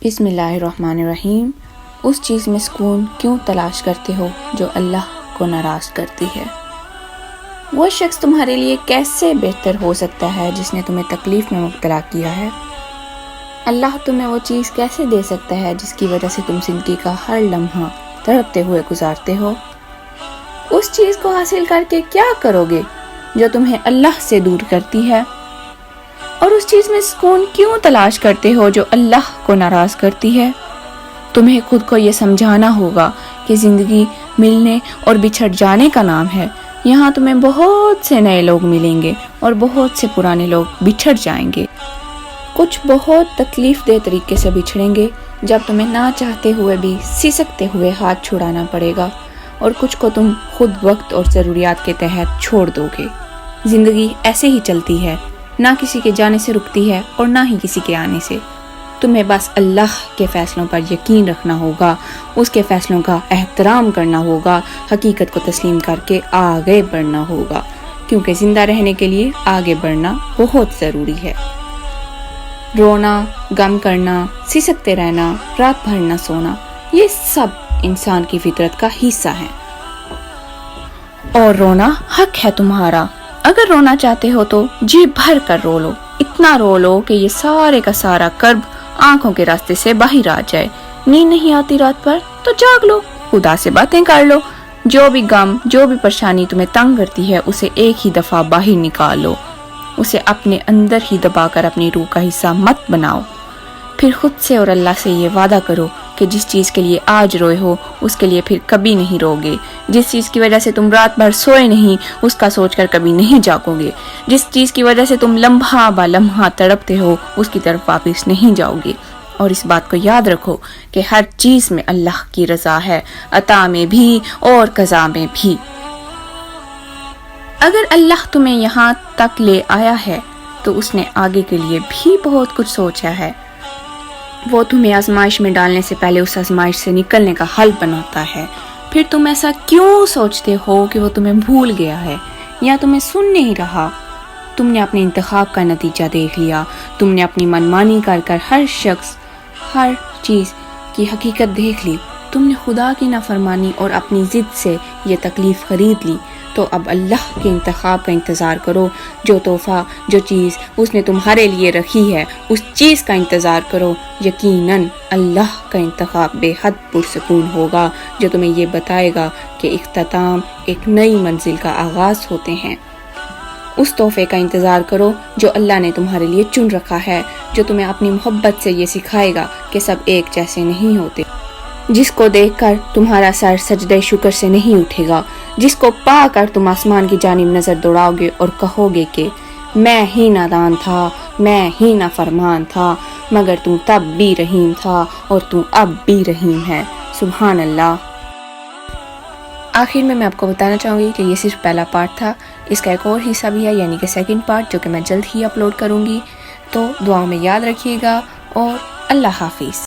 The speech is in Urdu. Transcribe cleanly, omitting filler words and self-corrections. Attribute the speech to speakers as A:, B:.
A: بسم اللہ الرحمن الرحیم۔ اس چیز میں سکون کیوں تلاش کرتے ہو جو اللہ کو ناراض کرتی ہے؟ وہ شخص تمہارے لیے کیسے بہتر ہو سکتا ہے جس نے تمہیں تکلیف میں مبتلا کیا ہے؟ اللہ تمہیں وہ چیز کیسے دے سکتا ہے جس کی وجہ سے تم زندگی کا ہر لمحہ تڑپتے ہوئے گزارتے ہو؟ اس چیز کو حاصل کر کے کیا کرو گے جو تمہیں اللہ سے دور کرتی ہے؟ اور اس چیز میں سکون کیوں تلاش کرتے ہو جو اللہ کو ناراض کرتی ہے؟ تمہیں خود کو یہ سمجھانا ہوگا کہ زندگی ملنے اور بچھڑ جانے کا نام ہے۔ یہاں تمہیں بہت سے نئے لوگ ملیں گے اور بہت سے پرانے لوگ بچھڑ جائیں گے۔ کچھ بہت تکلیف دہ طریقے سے بچھڑیں گے جب تمہیں نہ چاہتے ہوئے بھی سسکتے ہوئے ہاتھ چھڑانا پڑے گا، اور کچھ کو تم خود وقت اور ضروریات کے تحت چھوڑ دو گے۔ زندگی ایسے ہی چلتی ہے، نہ کسی کے جانے سے رکتی ہے اور نہ ہی کسی کے آنے سے۔ تمہیں بس اللہ کے فیصلوں پر یقین رکھنا ہوگا، اس کے فیصلوں کا احترام کرنا ہوگا، حقیقت کو تسلیم کر کے آگے بڑھنا ہوگا، کیونکہ زندہ رہنے کے لیے آگے بڑھنا بہت ضروری ہے۔ رونا، غم کرنا، سسکتے رہنا، رات بھر نہ سونا، یہ سب انسان کی فطرت کا حصہ ہے، اور رونا حق ہے تمہارا۔ اگر رونا چاہتے ہو تو جی بھر کر رو لو، اتنا رو لو کہ یہ سارے کا سارا کرب آنکھوں کے راستے سے باہر آ جائے۔ نیند نہیں آتی رات پر تو جاگ لو، خدا سے باتیں کر لو، جو بھی غم، جو بھی پریشانی تمہیں تنگ کرتی ہے اسے ایک ہی دفعہ باہر نکال لو، اسے اپنے اندر ہی دبا کر اپنی روح کا حصہ مت بناؤ۔ پھر خود سے اور اللہ سے یہ وعدہ کرو کہ جس چیز کے لیے آج روئے ہو اس کے لیے پھر کبھی نہیں رو گے، جس چیز کی وجہ سے تم رات بھر سوئے نہیں اس کا سوچ کر کبھی نہیں جاگو گے، جس چیز کی وجہ سے تم لمحہ با لمحہ تڑپتے ہو اس کی طرف واپس نہیں جاؤ گے۔ اور اس بات کو یاد رکھو کہ ہر چیز میں اللہ کی رضا ہے، عطا میں بھی اور قضا میں بھی۔ اگر اللہ تمہیں یہاں تک لے آیا ہے تو اس نے آگے کے لیے بھی بہت کچھ سوچا ہے۔ وہ تمہیں آزمائش میں ڈالنے سے پہلے اس آزمائش سے نکلنے کا حل بناتا ہے۔ پھر تم ایسا کیوں سوچتے ہو کہ وہ تمہیں بھول گیا ہے یا تمہیں سن نہیں رہا؟ تم نے اپنے انتخاب کا نتیجہ دیکھ لیا، تم نے اپنی منمانی کر کر ہر شخص، ہر چیز کی حقیقت دیکھ لی، تم نے خدا کی نافرمانی اور اپنی ضد سے یہ تکلیف خرید لی۔ تو اب اللہ کے انتخاب کا انتظار کرو، جو تحفہ، جو چیز اس نے تمہارے لیے رکھی ہے اس چیز کا انتظار کرو۔ یقیناً اللہ کا انتخاب بے حد پرسکون ہوگا جو تمہیں یہ بتائے گا کہ اختتام ایک نئی منزل کا آغاز ہوتے ہیں۔ اس تحفے کا انتظار کرو جو اللہ نے تمہارے لیے چن رکھا ہے، جو تمہیں اپنی محبت سے یہ سکھائے گا کہ سب ایک جیسے نہیں ہوتے، جس کو دیکھ کر تمہارا سر سجدہ شکر سے نہیں اٹھے گا، جس کو پا کر تم آسمان کی جانب نظر دوڑاؤ گے اور کہو گے کہ میں ہی نادان تھا، میں ہی نافرمان تھا، مگر تو تب بھی رحیم تھا اور تو اب بھی رحیم ہے۔ سبحان اللہ۔ آخر میں آپ کو بتانا چاہوں گی کہ یہ صرف پہلا پارٹ تھا، اس کا ایک اور حصہ بھی ہے یعنی کہ سیکنڈ پارٹ، جو کہ میں جلد ہی اپلوڈ کروں گی۔ تو دعاؤں میں یاد رکھیے گا اور اللہ حافظ۔